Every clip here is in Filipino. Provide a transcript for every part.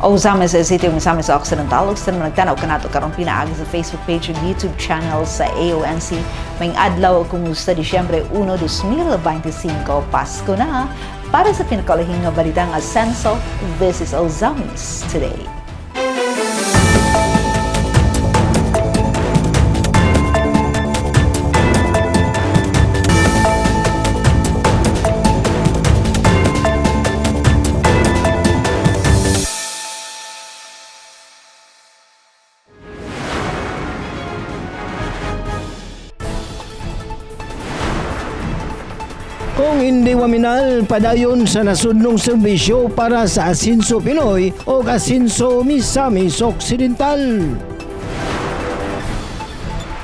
O Misamis City, Misamis Occidental, ug sa nagtanaw kanato karon pinaagi sa Facebook page ug YouTube channel sa AONC. May adlaw kumusta Disyembre 1, 2025, Pasko na. Para sa pinakalahing nga balitang Asenso, this is Ozamis Today. Kung hindi waminal, padayon sa nasudnong serbisyo para sa Asenso Pinoy o Asenso Misamis Occidental.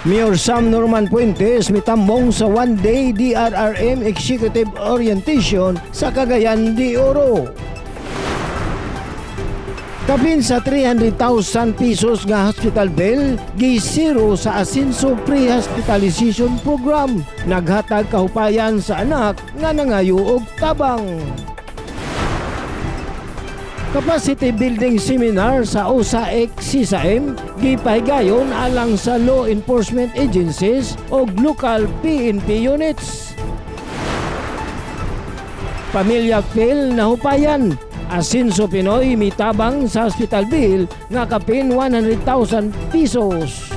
Mayor Sam Norman Puentes mitambong sa one-day DRRM Executive Orientation sa Cagayan de Oro. Kapin sa 300,000 pesos nga hospital bill, gisiro sa Asenso Pre-Hospitalization Program. Naghatag kahupayan sa anak nga nangayo og tabang. Capacity Building Seminar sa USAIC CSAM, gipahigayon alang sa law enforcement agencies o local PNP units. Pamilya Phil nahupayan. Asenso Pinoy mitabang sa hospital bill nga kapin 100,000 pesos.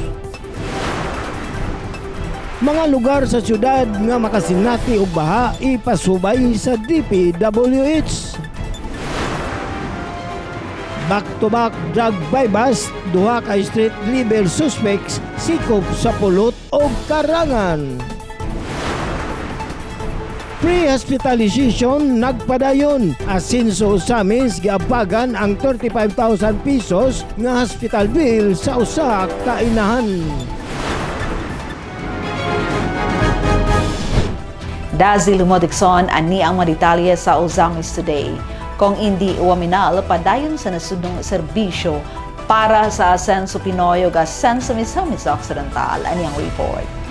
Mga lugar sa syudad nga makasinati og baha ipasubay sa DPWH. Back-to-back drug buy-bust, duha ka street level suspects sikop sa pulot o karangan. Pre-hospitalization nagpadayon. Asenso Misamis giapagan ang 35,000 pesos nga hospital bill sa usa ka inahan. Dazi Lumodikson ani ang mga detalye sa Ozamis Today. Kung hindi waminal, padayon sa nasudnong serbisyo para sa Asenso Pinoy ug Asenso Misamis Occidental. Ani ang report.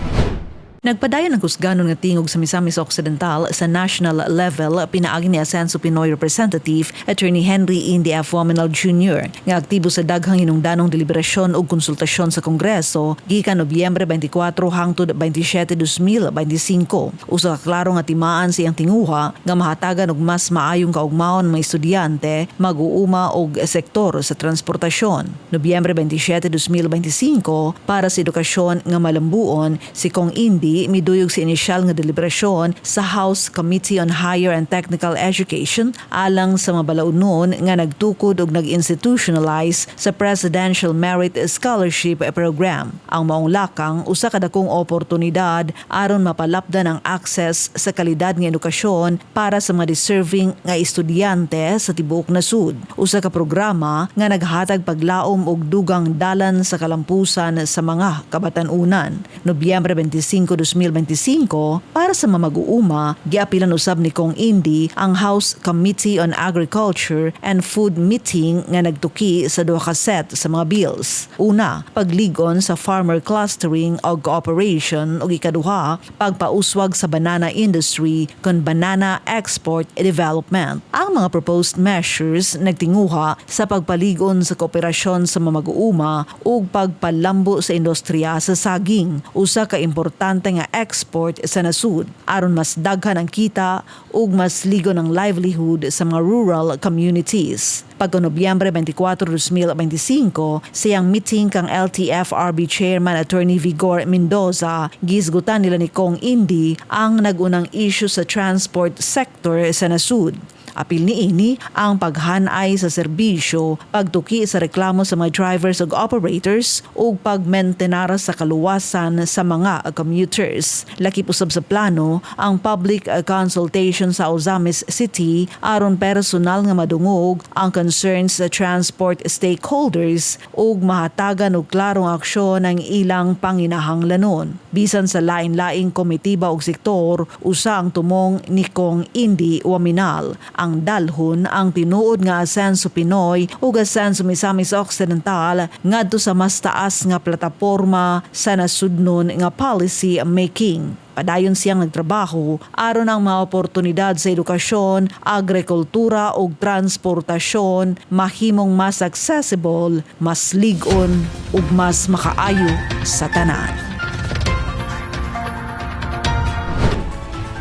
Nagpadayon ang kusganon nga tingog sa Misamis Occidental sa national level pinaagi ni Asenso Pinoy Representative Attorney Henry Indy F. Waminal Jr. nga aktibo sa daghang hinungdanong deliberasyon ug konsultasyon sa Kongreso gikan Nobyembre 24 hangtod 27, 2025. Usa ka klaro nga timaan siyang tinguha nga mahatagan og mas maayong kaugmaon mga estudyante, mag-uuma og sektor sa transportasyon. Nobyembre 27, 2025 para sa edukasyon nga malambuon si Kong Indy miduyog sa inisyal nga deliberasyon sa House Committee on Higher and Technical Education alang sa mabalaunon nga nagtukod og nag-institutionalize sa Presidential Merit Scholarship Program. Ang maong lakang usa ka dakong oportunidad aron mapalapdan ang access sa kalidad nga edukasyon para sa mga deserving nga estudyante sa tibuok nasud. Usa ka programa nga naghatag paglaom og dugang dalan sa kalampusan sa mga kabatan-unan. Nobyembre 25, 2025 para sa mamag-uuma, giapilan usab ni Kong Indy ang House Committee on Agriculture and Food meeting nga nagtuki sa duha ka set sa mga bills. Una, pagligon sa farmer clustering o cooperation ug ikaduha, pagpauswag sa banana industry kon banana export development. Ang mga proposed measures nagtinguha sa pagpaligon sa kooperasyon sa mamag-uuma ug pagpalambo sa industriya sa saging, usa ka importante nga export sa nasud aron mas daghan ang kita ug mas ligon ang livelihood sa mga rural communities. Pagka Nobyembre 24, 2025, siyang meeting kang LTFRB Chairman Attorney Vigor Mendoza, gisgutan nila ni Kong Indy ang nagunang issue sa transport sector sa nasud. Apil niini ang paghanay sa serbisyo, pagtuki sa reklamo sa mga drivers ug operators ug pagmentenara sa kaluwasan sa mga commuters. Lakip usab sa plano ang public consultation sa Ozamis City aron personal nga madungog ang concerns sa transport stakeholders ug mahatagan og klarong aksyon ang ilang panginahanglanon. Bisan sa lain-laing komitiba ug sektor, usa ang tumong ni Kong Indy Waminal. Ang dalhon ang tinuod nga Asenso Pinoy ug Asenso Misamis Occidental ngadto sa mas taas nga plataporma sa nasudnon nga policy making. Padayon siyang nagtrabaho aron ang mga oportunidad sa edukasyon, agrikultura ug transportasyon mahimong mas accessible, mas lig-on ug mas makaayo sa tanan.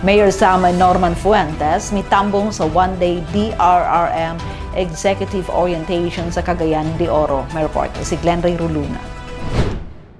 Mayor Sam Norman Fuentes mitambong sa one-day DRRM Executive Orientation sa Cagayan de Oro. May report si Glenn Ray Ruluna.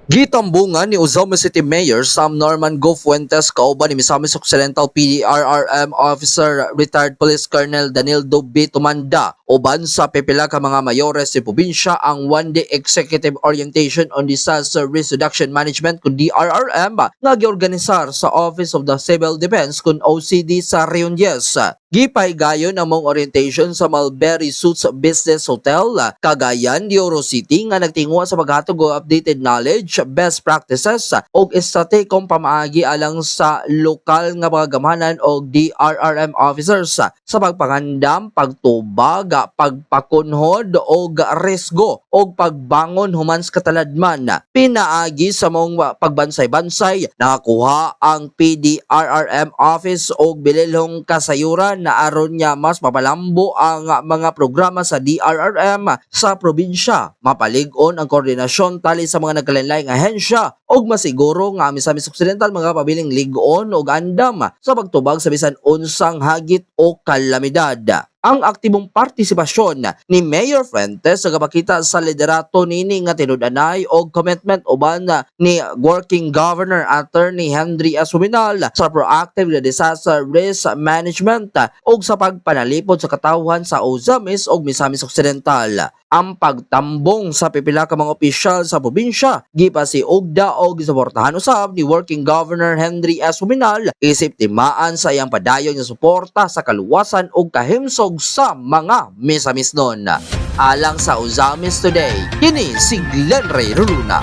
Gitambungan ni Ozoma City Mayor Sam Norman Go Fuentes kauban ni Misamis Occidental PDRRM Officer Retired Police Colonel Danildo B. Tumanda uban sa pipila ka mga mayores sa probinsya ang one-day Executive Orientation on Disaster Risk Reduction Management kun DRRM nga giorganisar sa Office of the Civil Defense kun OCD sa Reunies. Gipay gayon ang mong orientation sa Mulberry Suites Business Hotel, Cagayan de Oro City nga nagtingwa sa paghatag og updated knowledge, best practices ug estrategikong pamaagi alang sa lokal nga mga gamahanan og DRRM officers sa pagpangandam, pagtubag, pagpakunhod og resgo og pagbangon human sa kataladman. Pinaagi sa mong pagbansay-bansay nakakuha ang PDRRM office og bililhong kasayuran na aron niya mas mapalambo ang mga programa sa DRRM sa probinsya, mapalig-on ang koordinasyon tali sa mga nagkalain-laing ahensya ug masiguro nga Misamis Occidental mga pabiling lig-on ug andam sa pagtubag sa bisan unsang hagit o kalamidad. Ang aktibong partisipasyon ni Mayor Fuentes sa kapakita sa liderato nini nga tinud-anay og commitment uban ni Working Governor Attorney Henry S. Huminal sa proactive na disaster risk management ug sa pagpanalipod sa katawhan sa Ozamis ug Misamis Occidental. Ang pagtambong sa pipila ka mga opisyal sa probinsya gipasiugda og gisuportahan usab ni Working Governor Henry S. Huminal isip timaan sa iyang padayon nga suporta sa kaluwasan ug kahimsog sa mga Misamisnon. Alang sa Ozamis Today, kini si Glenn Ray Ruluna.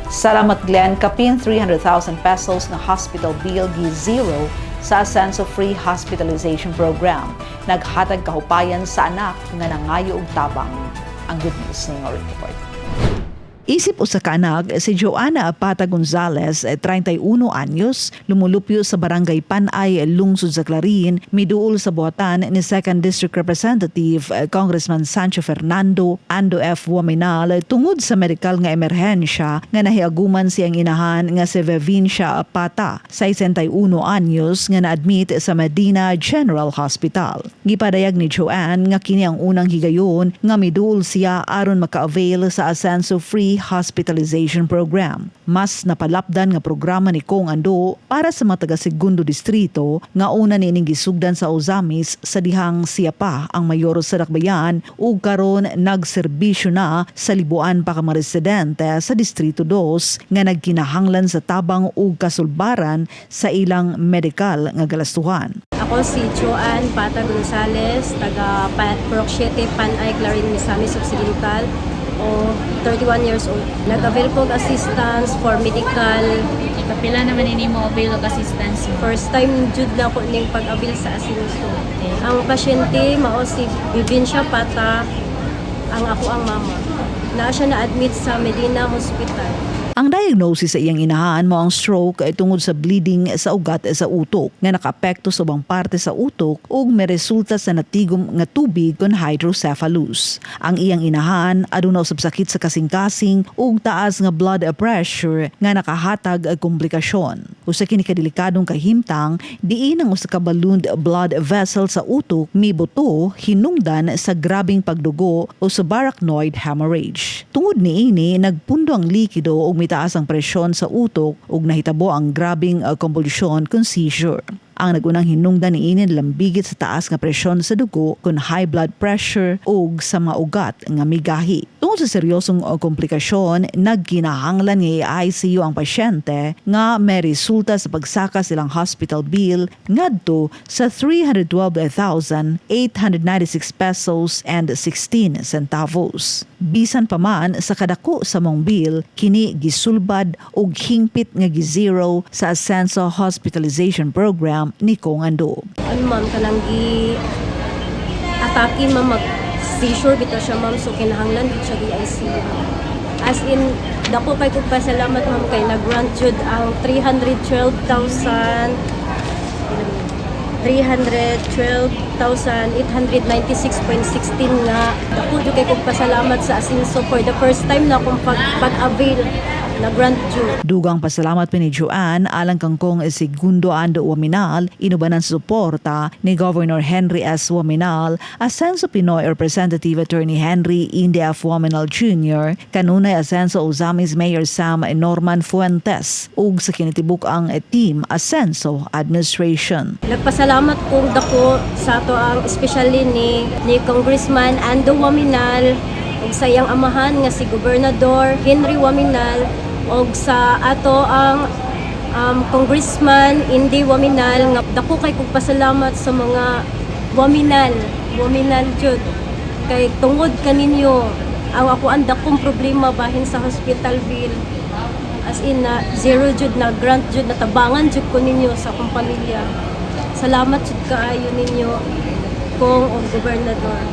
Salamat Glenn, kapin 300,000 pesos na hospital bill gi-zero sa Ascenso Free Hospitalization Program. Naghatag kahupayan sa anak nga nangayo og tabang. Ang good news ng report. Isip usa ka anak si Joanna Apata Gonzales, 31 anyos, lumulupyo sa barangay Panay, lungsod sa Clarin, miduol sa buhatan ni 2nd District Representative Congressman Sancho Fernando Ando F. Waminal tungod sa medikal nga emerhensya nga nahiaguman siyang inahan nga si Vevincia Apata, 61 anyos, nga na-admit sa Medina General Hospital. Gipadayag ni Joanne nga kini ang unang higayon nga miduol siya aron maka-avail sa Ascenso Free Hospitalization Program. Mas napalapdan nga programa ni Kong Ando para sa mga taga-segundo distrito nga una nining gisugdan sa Ozamis sa dihang siya pa ang mayor sa Dakbayan ug karon nagserbisyo na sa libuan pa ka mga residente sa Distrito 2 nga nagkinahanglan sa tabang ug kasulbaran sa ilang medikal nga galastuhan. Ako si Joanne Apata Gonzales, taga Purok 7, Panay, Clarin, Misamis Occidental, o 31 years old. Nag-avail po og assistance for medical. Kapila naman ini mo avail og assistance mo? First time jud na ko ning pag-avail sa Asinso. Ang pasyente mao si Vevincia Apata, ang ako ang mama. Naa siya na-admit sa Medina Hospital. Ang diagnosis sa iyang inahan mo ang stroke ay tungod sa bleeding sa ugat sa utok nga nakaapekto sa ubang parte sa utok ug may resulta sa natigom nga tubig kon hydrocephalus. Ang iyang inahan aduna usab sakit sa kasing-kasing ug taas nga blood pressure nga nakahatag og komplikasyon. Usa kini kadelikadong kahimtang diin ang usa ka ballooned blood vessel sa utok mibuto hinungdan sa grabing pagdugo o sa arachnoid hemorrhage. Tungod niini nagpundo ang likido ug mitaas ang presyon sa utok ug nahitabo ang grabing convulsion kun seizure. Ang nagunang hinungdan niini lambigit sa taas nga presyon sa dugo kun high blood pressure ug sa mga ugat nga migahi. Tungod sa seryosong komplikasyon, nagkinahanglan nga i-ICU ang pasyente nga may resulta sa pagsaka silang hospital bill ngadto sa 312,896 pesos and 16 centavos. Bisan pa man sa kadako sa mong bill, kini gisulbad og hingpit nga gi-zero sa Ascenso Hospitalization Program ni Kong Ando. Ano ma'am, kanang atake ma'am, mag-seizure bitaw siya ma'am, so kinahanglan dito siya i-ICU. As in, dako kay kong pasalamat ma'am kay nag-grant jud ang 312,896.16 nga dako jud kay kong pasalamat sa Asinso for the first time na akong pag-avail na grant jud. Dugang pasalamat pa ni Joanne alang kangkong segundo ando Waminal inubanan sa suporta ni Governor Henry S. Waminal, Asenso Pinoy Representative Attorney Henry India F. Waminal Jr., kanunay Asenso Ozamis Mayor Sam Norman Fuentes ug sa kinitibuk ang team Asenso Administration. Nagpasalamat kong dako sa ato ang especially ni Congressman Ando Waminal ug sa iyang amahan nga si Gobernador Henry Waminal ug sa ato ang Congressman Indy Waminal nga dako kay kog pasalamat sa mga Waminal jud kay tungod kaninyo ang ako ang dakong problema bahin sa hospital bill as in na zero jud na grant jud na tabangan jud ko ninyo sa akong pamilya. Salamat jud kaayo ninyo kong og gobernador.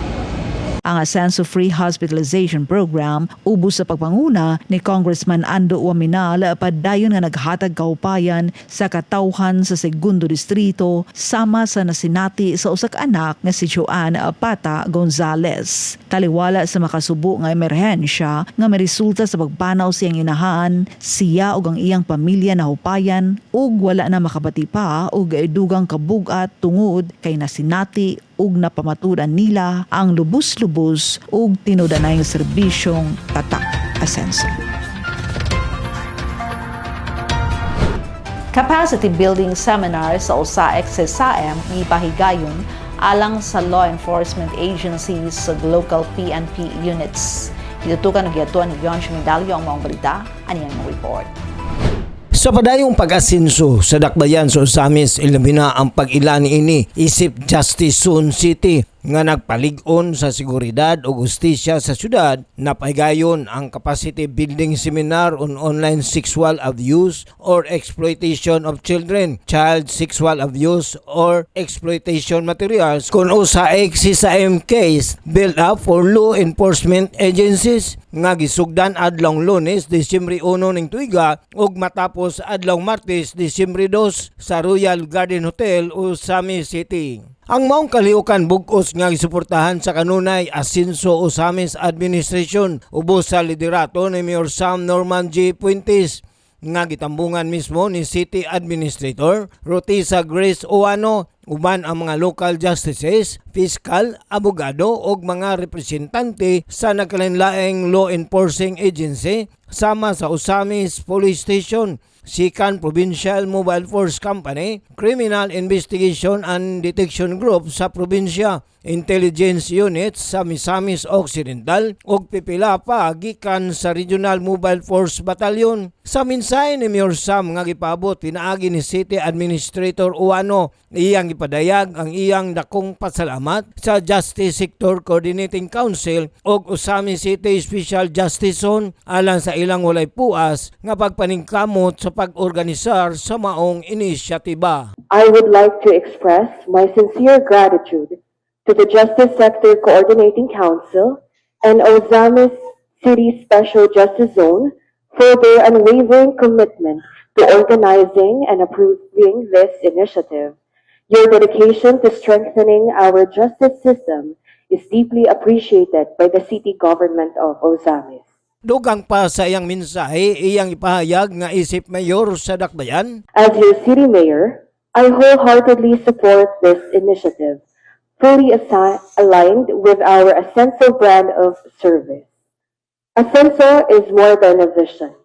Ang Asenso Free Hospitalization Program ubos sa pagpanguna ni Congressman Ando Waminal padayon nga naghatag kaupayan sa katawhan sa segundo distrito sama sa nasinati sa usak anak nga si Joanne Pata Gonzales. Taliwala sa makasubo nga emerhensya nga meresulta sa pagpanaw siyang inahan, siya ug ang iyang pamilya nahupayan ug wala na makabati pa ug dugang kabugat tungod kay nasinati ug napamatudan nila ang lubos-lubos ug tinudanay nga serbisyong tatak Asenso. Capacity building seminar sa USAEC SAM ipahigayon alang sa law enforcement agencies sa local PNP units. Itutukan ng giyatuan ni Yon Medalyo ang mga balita, aniyang report. Sa padayong pag-asinso sa dakbayan sa Ozamis, ilabina ang pag-ilan ini isip Justice Zone City nga nagpalig-on sa seguridad o justisya sa syudad na paigayon ang capacity building seminar on online sexual abuse or exploitation of children, child sexual abuse or exploitation materials kung USAEC SAM case built up for law enforcement agencies nga gisugdan adlong Lunes, Disyembre 1 ning tuiga ug matapos adlong Martes, Disyembre 2 sa Royal Garden Hotel, Ozamis City. Ang maong kaliukan bugos nga gisuportahan sa kanunay Asinso Ozamis Administration ubos sa liderato ni Mayor Sam Norman G. Fuentes nga gitambungan mismo ni City Administrator Rotisa Grace Oano uban ang mga local justices, fiscal, abogado ug mga representante sa nagkalain-laing law enforcing agency sama sa Ozamis Police Station, Sikan Provincial Mobile Force Company, Criminal Investigation and Detection Group sa probinsya, Intelligence Unit sa Misamis Occidental ug pipila pa gikan sa Regional Mobile Force Battalion. Sa mensahe ni Mayor Sam nga gipabot pinaagi ni City Administrator Uano, iyang ipadayag ang iyang dakong pasalamat sa Justice Sector Coordinating Council ug Ozamis City Special Justice Zone alang sa ilang walay puas nga pagpaningkamot sa pag-organisar sa maong inisyatiba. I would like to express my sincere gratitude to the Justice Sector Coordinating Council and Ozamis City Special Justice Zone for their unwavering commitment to organizing and approving this initiative. Your dedication to strengthening our justice system is deeply appreciated by the city government of Ozamis. Dugang pa sa iyang mensahe, iyang ipahayag nga isip mayor sa dakbayan. As your city mayor, I wholeheartedly support this initiative, fully aligned with our Asenso brand of service. Asenso is more than a vision.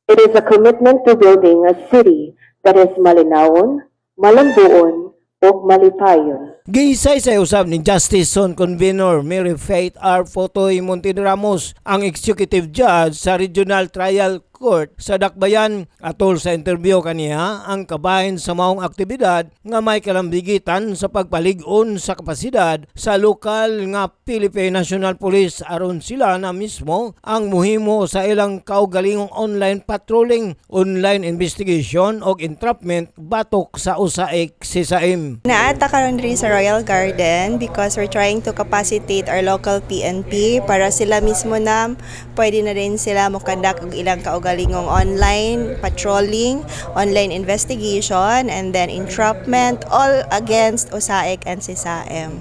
It is a commitment to building a city that is malinawon, malambuon, ug malipayon. Giisay sa usab ni Justice Zone Convenor Mary Faith R. Fotoy Monte Ramos, ang executive judge sa Regional Trial Court sa Dakbayan. Atol sa interview kaniya, ang kabahin sa maong aktibidad nga may kalambigitan sa pagpalig-on sa kapasidad sa lokal nga Philippine National Police aron sila na mismo ang muhimo sa ilang kaugalingong online patrolling, online investigation o entrapment batok sa usaik sisaim. Naata karon rin sa Royal Garden because we're trying to capacitate our local PNP para sila mismo na pwede na rin sila mokandak og ilang kaugalingong online patrolling, online investigation, and then entrapment, all against USAIC and SISAM.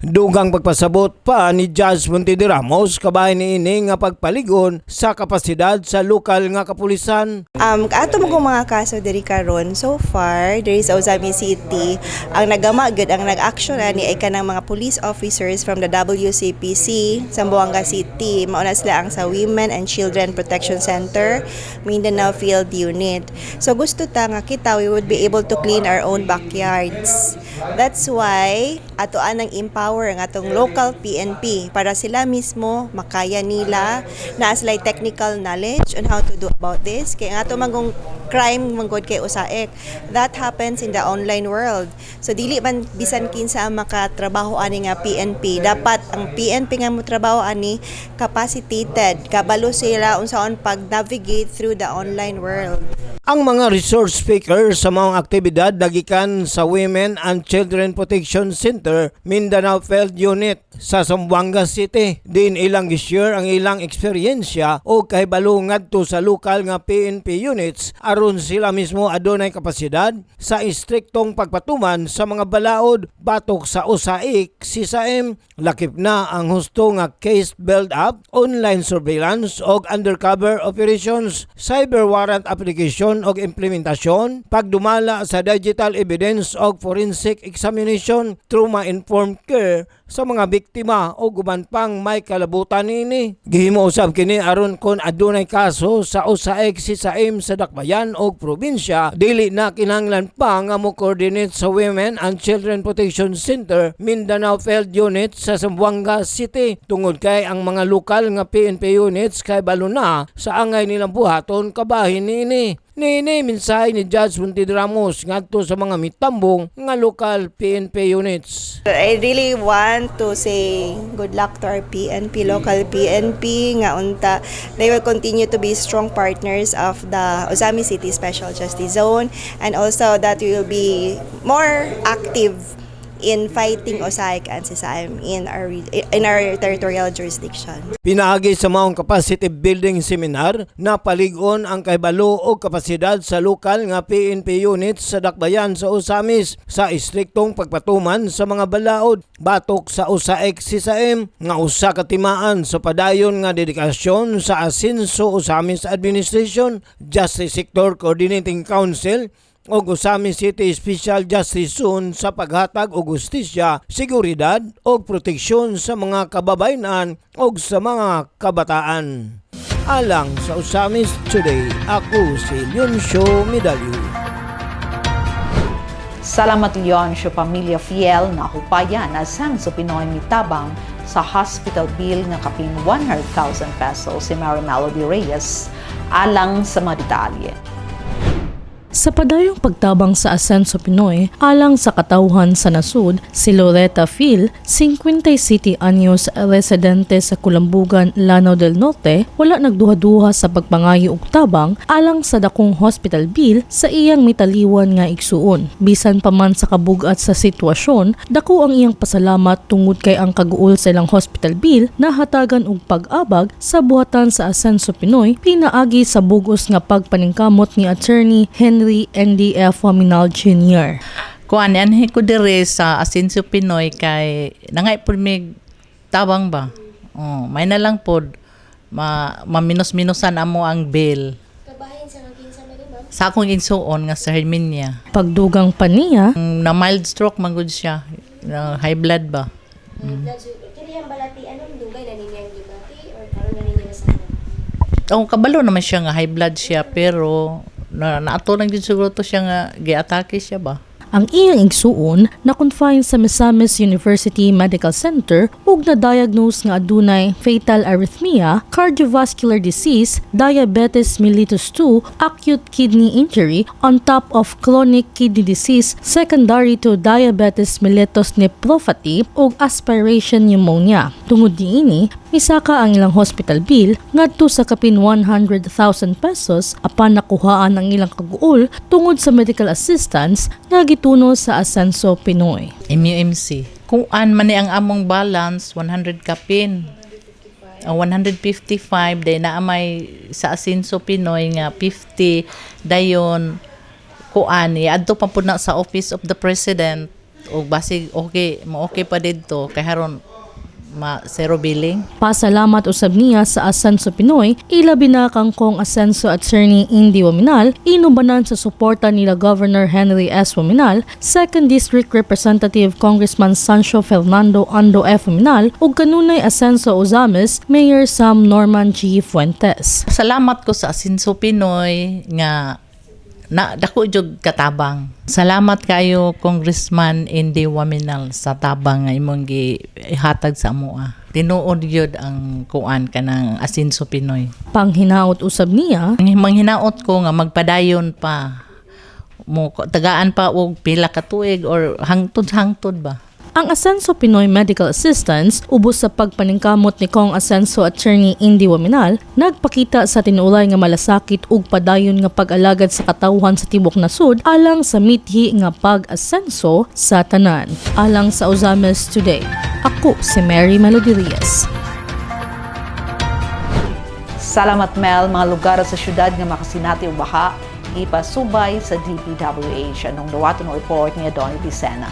Dugang pagpasabot pa ni Judge Montede Ramos kabahin niini nga pagpaligon sa kapasidad sa lokal nga kapulisan. Ato mo kung mga kaso diri karon so far diri sa Ozamis City, ang nagama gud ang nag-action ani ay kanang mga police officers from the WCPC Zamboanga City. Mauna sila ang sa Women and Children Protection Center, Mindanao Field Unit. So gusto ta nga kita we would be able to clean our own backyards. That's why ato anang empower ang atong local PNP para sila mismo makaya nila na sila technical knowledge on how to do about this. Kaya nga ato magong crime manggod kay USAIC. That happens in the online world. So dili man bisan kinsa ang makatrabaho ani nga PNP. Dapat ang PNP nga motrabaho ani capacitated. Kabalo sila unsaon pag-navigate through the online world. Ang mga resource speaker sa mga aktibidad nagikan sa Women and Children Protection Center, Mindanao Field Unit sa Zamboanga City. Din ilang gishare ang ilang eksperyensya o kahibalo ngadto sa lokal nga PNP units aron sila mismo adunay kapasidad sa istriktong pagpatuman sa mga balaod batok sa USAIC, SISAM. Lakip na ang husto nga case build-up, online surveillance o undercover operations, cyber warrant application o implementasyon, pagdumala sa digital evidence o forensic examination, trauma-informed care sa mga biktima o guban pang may kalabutan nini. Gihimo usab kini aron kon adunay kaso sa USAIC, SISAM sa Dakbayan o probinsya, dili na kinahanglan pa nga mo coordinate sa Women and Children Protection Center, Mindanao Field Unit sa Zamboanga City tungod kay ang mga lokal nga PNP units kay balo na sa angay nilang buhaton kabahin nini. Nini mensahe ni Judge Montede Ramos ngadto sa mga mitambong nga lokal PNP units. I really want to say good luck to our PNP, local PNP, nga unta they will continue to be strong partners of the Ozamis City Special Justice Zone, and also that we will be more active in fighting USAIC and SISAM in our territorial jurisdiction. Pinaagi sa maong capacity building seminar na palig-on ang kahibalo o kapasidad sa lokal nga PNP units sa Dakbayan sa Ozamis sa istriktong pagpatuman sa mga balaod batok sa USAIC, SISAM nga usa ka timaan sa padayon nga dedikasyon sa Asenso Ozamis Administration, Justice Sector Coordinating Council o Ozamis City Special Justice Zone sa paghatag og hustisya, seguridad o proteksyon sa mga kababayenan o sa mga kabataan. Alang sa Ozamis Today, ako si Leoncio Medalyo. Salamat Leoncio Pamilya Fiel na hupayan na Senso Pinoy mitabang sa hospital bill nga kapin 100,000 pesos si Mary Melody Reyes alang sa mga detalye. Sa padayong pagtabang sa Asenso Pinoy, alang sa katawhan sa nasud, si Loretta Phil, 50 city anyos residente sa Kulambugan, Lanao del Norte, wala nagduha-duha sa pagpangayo og tabang alang sa dakong hospital bill sa iyang mitaliwan nga igsuon. Bisan pa man sa kabugat sa sitwasyon, dako ang iyang pasalamat tungod kay ang kaguol sa ilang hospital bill na hatagan og pag-abag sa buhatan sa Asenso Pinoy, pinaagi sa bugos nga pagpaningkamot ni Attorney Henry NDF Waminal Jr. Kuan anhi ko dire sa Asenso Pinoy kay nangay pud mig tabang ba. Oh, may na lang pod maminos-minusan amo ang bill. Kabahin sa kinsa na ba? Sa akong insuon nga sa Herminia. Pagdugang pa niya, Na mild stroke man gud siya. High blood ba? Kini ang balati anong dugay na niya ang gibati or karon na niya sa Oh, kabalo naman siya nga high blood siya pero naato lang din siguro to siya nga giatake siya ba. Ang iyang igsuon na confined sa Misamis University Medical Center ug na-diagnose nga adunay fatal arrhythmia, cardiovascular disease, diabetes mellitus 2, acute kidney injury on top of chronic kidney disease secondary to diabetes mellitus nephropathy ug aspiration pneumonia. Tungod niini, misaka ang ilang hospital bill ngadto sa kapin 100,000 pesos apan nakuhaan ang ilang kaguol tungod sa medical assistance nga gituno sa Asenso Pinoy. MUMC. Kung man ni ang among balance, 100 kapin. 155 day na may sa Asenso Pinoy nga 50 dayon kuan adto pa pud na sa Office of the President o basig okay pa didto kay haron zero billing. Pasalamat usab niya sa Asenso Pinoy, ilabi na kangkong Asenso Attorney Indy Waminal, inubanan sa suporta nila Governor Henry S. Waminal, 2nd District Representative Congressman Sancho Fernando Ando F. Waminal, ug kanunay Asenso Ozamis, Mayor Sam Norman G. Fuentes. Salamat ko sa Asenso Pinoy nga na dako jud katabang. Salamat kayo Congressman Indy Waminal sa tabang nga imong gihatag sa amoa. Tinuod yun ang kuan kanang Asenso Pinoy. Panghinaot usab niya, manghinaot ko nga magpadayon pa mo tagaan pa og pila ka tuig or hangtod ba. ang Asenso Pinoy Medical Assistance ubos sa pagpaningkamot ni Kong Asenso Attorney Indy Waminal, nagpakita sa tinuolay nga malasakit ug padayon nga pag-alagad sa katawhan sa tibok nasud alang sa mithi nga pag-asenso sa tanan. Alang sa Ozames Today, ako si Mary Melody Reyes. Salamat Mel, mga lugar sa syudad nga makasinati o baha, ipasubay sa DPWH. Anong dawaton report ni Donnie Dicena.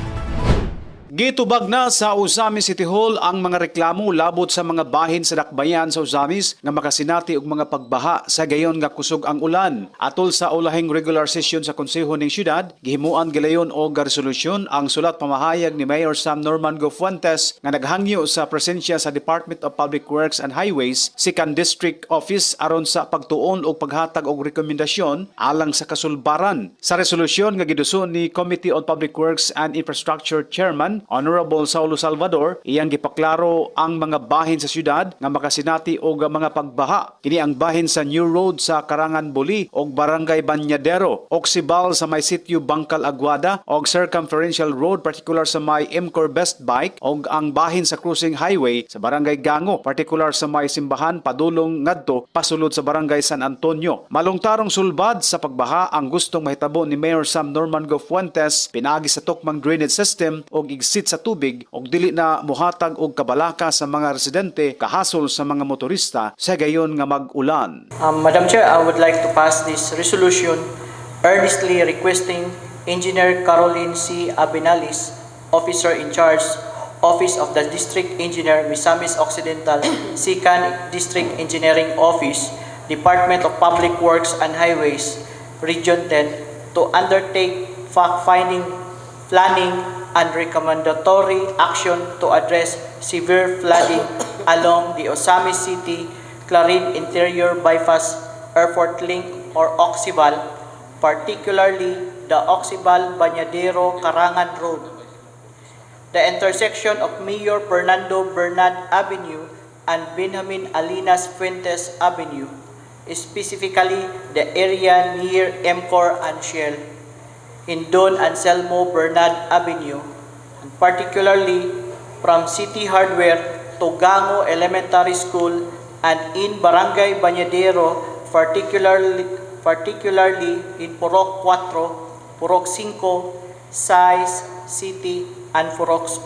Gitubag na sa Ozamis City Hall ang mga reklamo labot sa mga bahin sa dakbayan sa Ozamis nga makasinati og mga pagbaha sa gayon nga kusog ang ulan. Atol sa ulahing regular session sa Konseho ng Syudad, gihimuan gilayon og resolusyon ang sulat pamahayag ni Mayor Sam Norman Go Fuentes nga naghangyo sa presensya sa Department of Public Works and Highways, 2nd District Office aron sa pagtuon og paghatag og rekomendasyon alang sa kasulbaran. Sa resolusyon nga giduson ni Committee on Public Works and Infrastructure Chairman Honorable Saulo Salvador, iyang gipaklaro ang mga bahin sa syudad nga makasinati og mga pagbaha. Kini ang bahin sa New Road sa Karangan Buli og Barangay Banyadero, Oxibal sa may sitio Bangkal Aguada og Circumferential Road particular sa may Emcor Best Bike og ang bahin sa Cruising Highway sa Barangay Gango particular sa may simbahan padulong ngadto pasulod sa Barangay San Antonio. Malungtarong sulbad sa pagbaha ang gustong mahitabo ni Mayor Sam Norman Go Fuentes pinaagi sa tukmang drainage system og sa tubig og dili na muhatag og kabalaka sa mga residente kahasol sa mga motorista sa gayon nga mag-ulan. Madam Chair, I would like to pass this resolution earnestly requesting Engineer Caroline C. Abinalis, Officer in Charge, Office of the District Engineer, Misamis Occidental, 2nd District Engineering Office, Department of Public Works and Highways, Region 10, to undertake fact-finding, planning, and recommendatory action to address severe flooding along the Ozamis City Clarin Interior Bypass Airport Link or Oxibal, particularly the Oxibal Banyadero Karangan Road, the intersection of Mayor Fernando Bernad Avenue and Benjamin Alinas Fuentes Avenue, specifically the area near Emcor and Shell, in Don Anselmo Bernad Avenue, and particularly from City Hardware to Gango Elementary School and in Barangay Banyadero, particularly in Purok 4, Purok 5, Sais City, and Purok 8.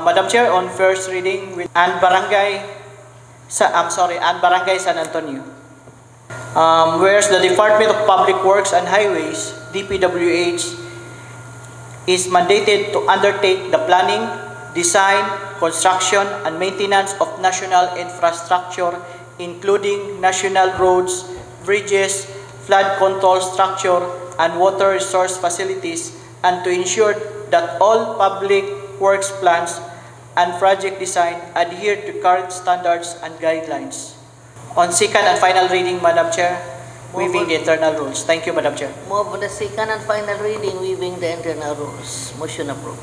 Madam Chair, on first reading, and Barangay San Antonio. Whereas the Department of Public Works and Highways, DPWH, is mandated to undertake the planning, design, construction, and maintenance of national infrastructure, including national roads, bridges, flood control structure, and water resource facilities, and to ensure that all public works plans and project design adhere to current standards and guidelines. On second and final reading, Madam Chair, waiving the internal rules. Thank you, Madam Chair. Move on the second and final reading, waiving the internal rules. Motion approved.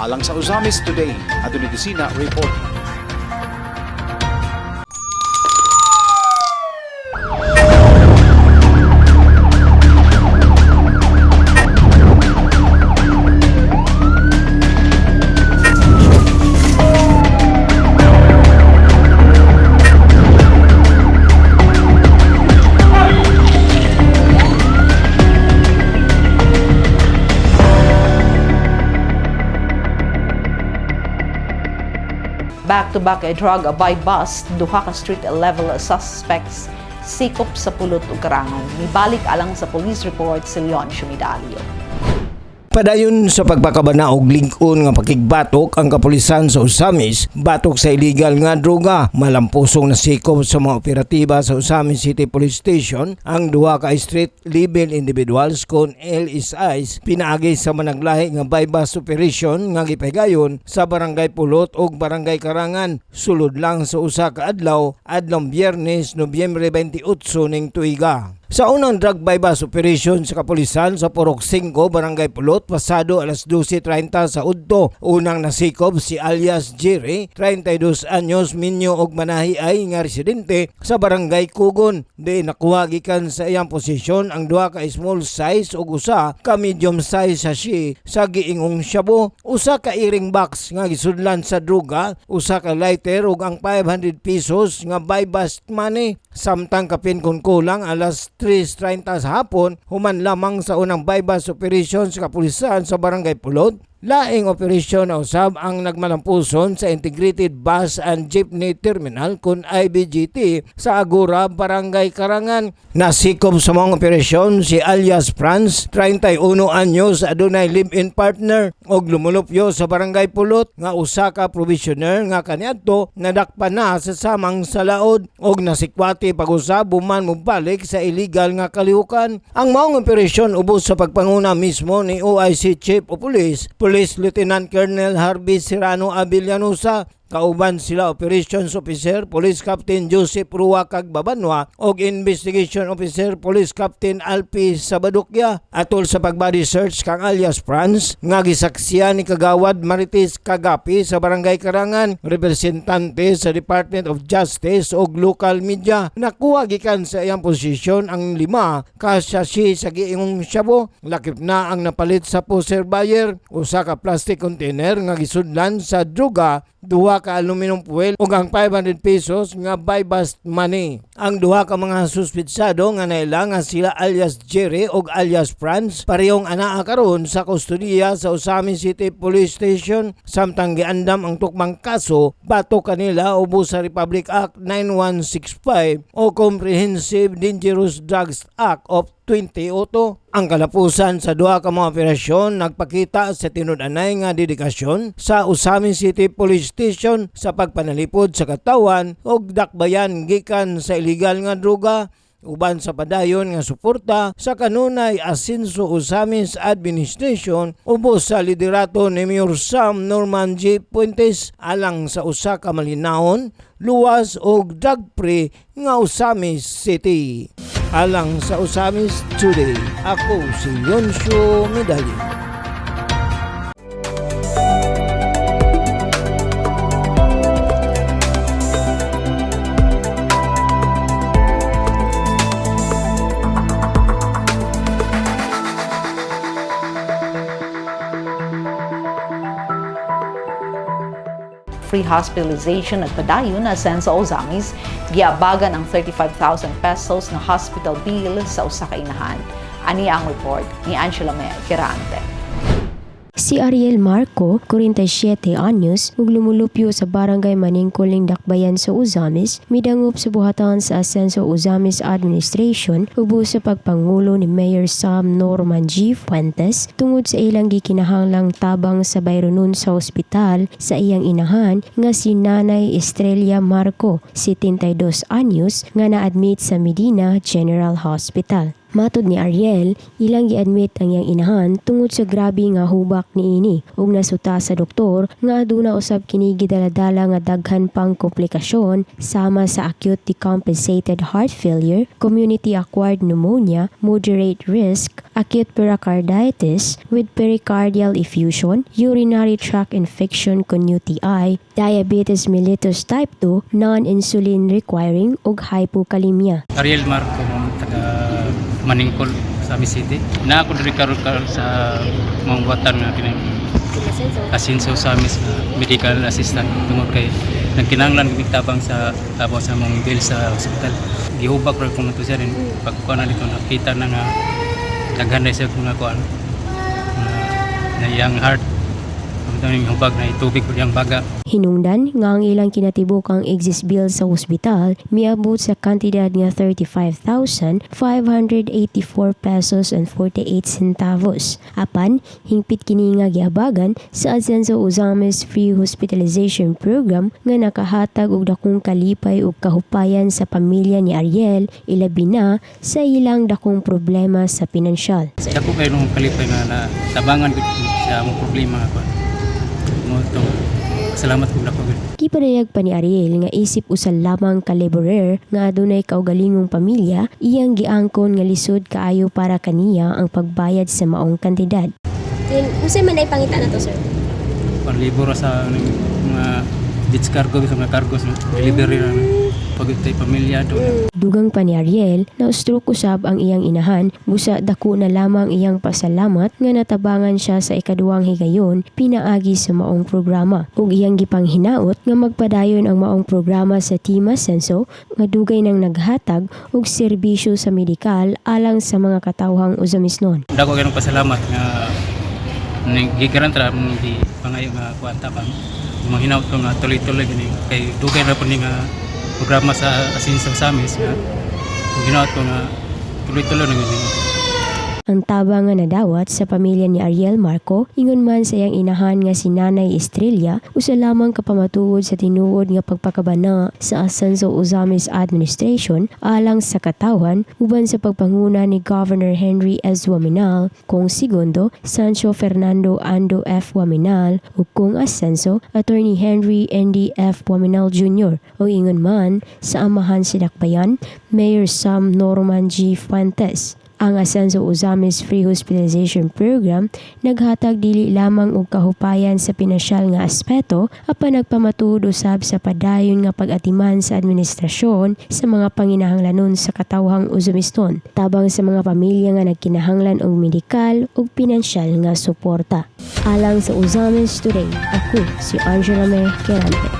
Alang sa Usamis Today, Atty. Desina report. Back-to-back drug by bust, duha ka street-level suspects sikop sa pulot ug karangan. Nibalik alang sa police report si Leon Shumidalio. Padayon sa pagpakabana og lig-on nga pakigbatok ang kapulisan sa Usamis batok sa illegal nga droga. Malampusong nasikop sa mga operatiba sa Usamis City Police Station ang duha ka street level individuals kon LSIs pinaagi sa managlahi nga bypass operation nga gipahigayon sa Barangay Pulot ug Barangay Karangan. Sulod lang sa usa ka adlaw adlong Biyernes, Nobyembre 28 ning tuiga. Sa unang drug bypass operation sa kapulisan sa Purok 5, Barangay Pulot, pasado alas 12:30 sa udto, unang nasikop si alias Jerry, 32 anyos, minyo og manahiay nga residente sa Barangay Kugon. Di nakuha gikan sa iyang posisyon ang duha ka small size ug usa ka medium size sachet sa giingong shabu, usa ka earring box nga gisudlan sa droga, usa ka lighter ug ang 500 pesos nga bypass money. Samtang kapin kung kulang alas 3:30 sa hapon, human lamang sa unang bypass operation sa kapulisan sa Barangay Pulot. Laing operasyon na usab ang nagmalampuson sa Integrated Bus and Jeepney Terminal kun IBGT sa Agora, Barangay Karangan. Nasikop sa mga operasyon si alias Franz, 31 anyos, adunay live-in partner og lumulupyo sa Barangay Pulot nga usa ka provisioner nga kaniadto nadakpan na sa samang sa laod og nasikwati pag-usab human mobalik sa illegal nga kalihukan. Ang maong operasyon ubos sa pagpanguna mismo ni OIC Chief of Police Lieutenant Colonel Harvey Serrano Avillanusa. Kauban sila Operations Officer Police Captain Joseph Rua Cagbabanwa og Investigation Officer Police Captain Alpi Sabadukya. Atol sa pagbody search kang alias Franz nga gisaksiyan ni Kagawad Marites Kagapi sa Barangay Karangan, representante sa Department of Justice og local media. Nakuha gikan sa iyang posisyon ang 5 ka sachet sa giingong shabu. Lakip na ang napalit sa poster buyer, usa ka plastic container nga gisudlan sa droga, duha ka aluminum foil ug ang 500 pesos nga bypass money. Ang duha ka mga suspitsado nga naila nga sila alias Jerry ug alias Franz parehong anaa karon sa kustodiya sa Usamis City Police Station, samtang giandam ang tukmang kaso batok kanila ubos sa Republic Act 9165 o Comprehensive Dangerous Drugs Act of 2008. Ang kalapusan sa duha ka mga operasyon nagpakita sa tinud-anay nga dedikasyon sa Usamis City Police Station sa pagpanalipod sa katawan ug dakbayan gikan sa illegal nga droga, uban sa padayon nga suporta sa kanunay Asenso Usamis Administration ubos sa liderato ni Mayor Sam Norman G. Puentes alang sa usa ka malinahon, luwas ug drug-free nga Usamis City. Alang sa Usamis Today, ako si Yonshu Medali. Free hospitalization at padayon na sen sa Ozamis, giabagan ang 35,000 pesos na hospital bill sa usa ka inahan. Ani ang report ni Angela Quirante. Si Ariel Marco, 47 anyos, ug lumulupyo sa barangay Maningkuling Dakbayan sa Uzamis, midangop sa buhatan sa Asenso Uzamis Administration ubos sa pagpangulo ni Mayor Sam Norman G. Fuentes tungod sa ilang gikinahanglang tabang sa bayronon sa ospital sa iyang inahan nga si Nanay Estrella Marco, 72 anyos, nga na-admit sa Medina General Hospital. Matod ni Ariel, ilang gi-admit ang iyang inahan tungod sa grabe nga hubak niini ug nasuta sa doktor nga aduna usab kini gidaladala nga daghan pang komplikasyon sama sa acute decompensated heart failure, community-acquired pneumonia, moderate risk, acute pericarditis with pericardial effusion, urinary tract infection con UTI, diabetes mellitus type 2, non-insulin requiring ug hypokalemia. Ariel Marco, taga Maningkol sa Amis City. Na ako diri karon sa mga buwatan nga kini Asinso sa Amis medical assistant tungod kay nagkinahanglan gid tabang sa tabang sa mong bill sa hospital. Gihubak ra ko to siya rin pagkuan na dito nakita na nga daghan na siya kung kuan na iyang heart ang hubag na itubig ko yang baga. Hinungdan nga ang ilang kinatibukang exist bill sa ospital miabot sa kantidad nga 35,584 pesos and 48 centavos. Apan, hingpit kini nga gihabagan sa Asenso Ozames Free Hospitalization Program nga nakahatag og dakong kalipay ug kahupayan sa pamilya ni Ariel, ilabi na sa ilang dakong problema sa pinansyal. Dako kay nung kalipay nga tabangan gud sa among problema ko. Salamat po na po. Gipadayag pa ni Ariel nga isip usal lamang ka laborer nga adunay kaugalingong pamilya, iyang giangkon nga lisod kaayo para kaniya ang pagbayad sa maong kantidad. Unsay man ay pangita na to, sir? Panlibor sa mga beach cargo sa mga cargo sa delivery na pagitay pamilya do. Dugang pa ni Ariel na stroke usab ang iyang inahan, busa dako na lamang iyang pasalamat nga natabangan siya sa ikaduhang higayon pinaagi sa maong programa ug iyang gipanghinaot nga magpadayon ang maong programa sa Team Asenso nga dugay nang naghatag og serbisyo sa medikal alang sa mga katawhang Uzamisnon. Dako kay pasalamat nga gigaranta mong di pangayo nga kuan tabang manghinaot ko nga tuloy-tuloy gani kay dugay na po ni nga programa sa Asinso Samis nga ginawa ko nga tuloy-tuloy na gani. Ang tabang nga nadawat sa pamilya ni Ariel Marco ingon man sa iyang inahan nga si Nanay Estrella usa lamang kapamatuod sa tinuod nga pagpakabana sa Asenso Ozames Administration alang sa katawhan uban sa pagpanguna ni Governor Henry S. Waminal, Kong Segundo Sancho Fernando Ando F. Waminal ug Kong Asenso Attorney Henry N.D. F. Waminal Jr. o ingon man sa amahan si Dakbayan Mayor Sam Norman G. Fuentes. Ang Asenso Ozames Free Hospitalization Program naghatag dili lamang og kahupayan sa pinansyal nga aspeto apan nagpamatud usab sa padayon nga pag-atiman sa administrasyon sa mga panginahanglanon sa katawhang Uzbekistan tabang sa mga pamilya nga nagkinahanglan og medikal ug pinansyal nga suporta. Alang sa Ozames Today, ako si Angela May Kerante.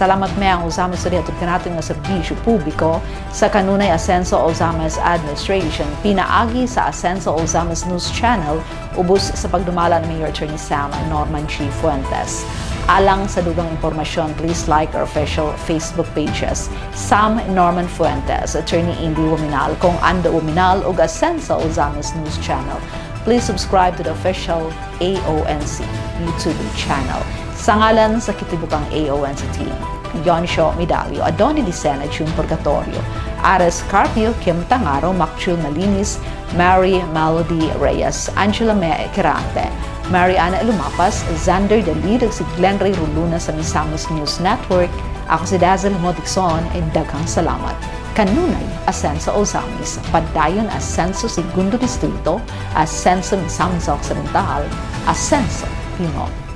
Salamat me ang Ozames Today at kanatin nga serbisyo publiko sa kanunay Asenso Ozames Administration pinaagi sa Asenso Ozames News Channel ubos sa pagdumala ni Mayor Attorney Sam Norman G. Fuentes. Alang sa dugang impormasyon, please like our official Facebook pages Sam Norman Fuentes, Attorney Indy Waminal, Kong Ando Waminal ug Asenso Ozames News Channel. Please subscribe to the official AONC YouTube channel. Sa ngalan sa kitibukang AONC team, Yonsho Medalio, Adoni Dicena, June Purgatorio, Ares Carpio, Kim Tangaro, Macchul Nalinis, Mary Melody Reyes, Angela May Kerante, Mary Ana Lumapas, Xander Dalid, si Glenn Ray Ruluna sa Misamis News Network. Ako si Dazzle Modixon, daghang salamat. Kanunay, Asenso Ozames, padayon Asenso Segundo Distrito, Asenso Misamis Occidental, Asenso Pinoy.